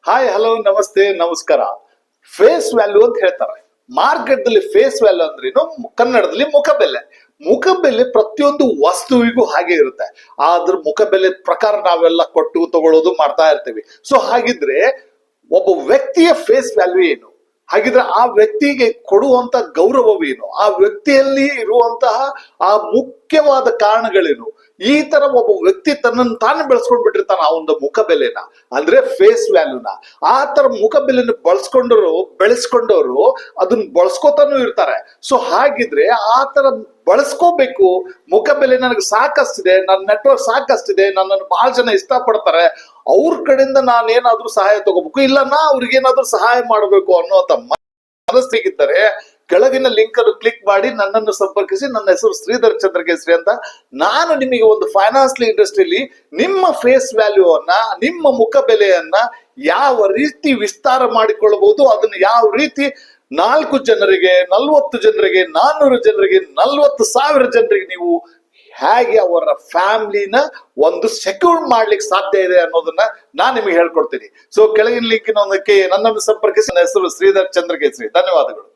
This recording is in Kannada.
ಹಾಯ್ ಹಲೋ ನಮಸ್ತೆ ನಮಸ್ಕಾರ. ಫೇಸ್ ವ್ಯಾಲ್ಯೂ ಅಂತ ಹೇಳ್ತಾರೆ. ಮಾರ್ಕೆಟ್ ದಲ್ಲಿ ಫೇಸ್ ವ್ಯಾಲ್ಯೂ ಅಂದ್ರೇನು, ಕನ್ನಡದಲ್ಲಿ ಮುಖಬೆಲೆ. ಮುಖಬೆಲೆ ಪ್ರತಿಯೊಂದು ವಸ್ತುವಿಗೂ ಹಾಗೆ ಇರುತ್ತೆ. ಆದ್ರ ಮುಖಬೆಲೆ ಪ್ರಕಾರ ನಾವೆಲ್ಲ ಕೊಟ್ಟು ತಗೊಳ್ಳೋದು ಮಾಡ್ತಾ ಇರ್ತೀವಿ. ಸೊ ಹಾಗಿದ್ರೆ ಒಬ್ಬ ವ್ಯಕ್ತಿಯ ಫೇಸ್ ವ್ಯಾಲ್ಯೂ ಏನು? ಹಾಗಿದ್ರೆ ಆ ವ್ಯಕ್ತಿಗೆ ಕೊಡುವಂತ ಗೌರವವೇನು? ಆ ವ್ಯಕ್ತಿಯಲ್ಲಿ ಇರುವಂತಹ ಆ ಮುಖ್ಯವಾದ ಕಾರಣಗಳೇನು? ಈ ತರ ಒಬ್ಬ ವ್ಯಕ್ತಿ ತನ್ನನ್ನು ತಾನು ಬೆಳೆಸ್ಕೊಂಡ್ ಬಿಟ್ಟಿರ್ತಾನ ಆ ಒಂದು ಮುಖಬೆಲೆನ, ಅಂದ್ರೆ ಫೇಸ್ ವ್ಯಾಲ್ಯೂನ. ಆ ತರ ಮುಖಬೆಲೆನ ಬೆಳೆಸ್ಕೊಂಡವರು ಅದನ್ನ ಬಳಸ್ಕೊತಾನು ಇರ್ತಾರೆ. ಸೊ ಹಾಗಿದ್ರೆ ಆ ತರ ಬಳಸ್ಕೋಬೇಕು. ಮುಖಬೆಲೆ ನನಗೆ ಸಾಕಷ್ಟಿದೆ, ನನ್ನ ನೆಟ್ವರ್ಕ್ ಸಾಕಷ್ಟಿದೆ, ನನ್ನನ್ನು ಬಹಳ ಜನ ಇಷ್ಟಪಡ್ತಾರೆ, ಅವ್ರ ಕಡೆಯಿಂದ ನಾನೇನಾದ್ರೂ ಸಹಾಯ ತಗೋಬೇಕು, ಇಲ್ಲ ನಾ ಅವ್ರಿಗೇನಾದ್ರೂ ಸಹಾಯ ಮಾಡಬೇಕು ಅನ್ನುವಂತ ಮನಸ್ಸಿಗಿದ್ದರೆ ಕೆಳಗಿನ ಲಿಂಕ್ ಅನ್ನು ಕ್ಲಿಕ್ ಮಾಡಿ ನನ್ನನ್ನು ಸಂಪರ್ಕಿಸಿ. ನನ್ನ ಹೆಸರು ಶ್ರೀಧರ್ ಚಂದ್ರಕೇಸರಿ ಅಂತ. ನಾನು ನಿಮಗೆ ಒಂದು ಫೈನಾನ್ಷಿಯಲ್ ಇಂಡಸ್ಟ್ರಿಯಲ್ಲಿ ನಿಮ್ಮ ಫೇಸ್ ವ್ಯಾಲ್ಯೂ ಅನ್ನ, ನಿಮ್ಮ ಮುಖಬೆಲೆಯನ್ನ ಯಾವ ರೀತಿ ವಿಸ್ತಾರ ಮಾಡಿಕೊಳ್ಳಬಹುದು, ಅದನ್ನ ಯಾವ ರೀತಿ 4 ಜನರಿಗೆ, 40 ಜನರಿಗೆ, 400 ಜನರಿಗೆ, 40,000 ಜನರಿಗೆ ನೀವು ಹೇಗೆ ಅವರ ಫ್ಯಾಮಿಲಿನ ಒಂದು ಸೆಕ್ಯೂರ್ ಮಾಡ್ಲಿಕ್ಕೆ ಸಾಧ್ಯ ಇದೆ ಅನ್ನೋದನ್ನ ನಾನು ನಿಮಗೆ ಹೇಳ್ಕೊಡ್ತೀನಿ. ಸೊ ಕೆಳಗಿನ ಲಿಂಕಿನ ಒಂದಕ್ಕೆ ನನ್ನನ್ನು ಸಂಪರ್ಕಿಸಿ. ನನ್ನ ಹೆಸರು ಶ್ರೀಧರ್ ಚಂದ್ರಕೇಸರಿ. ಧನ್ಯವಾದಗಳು.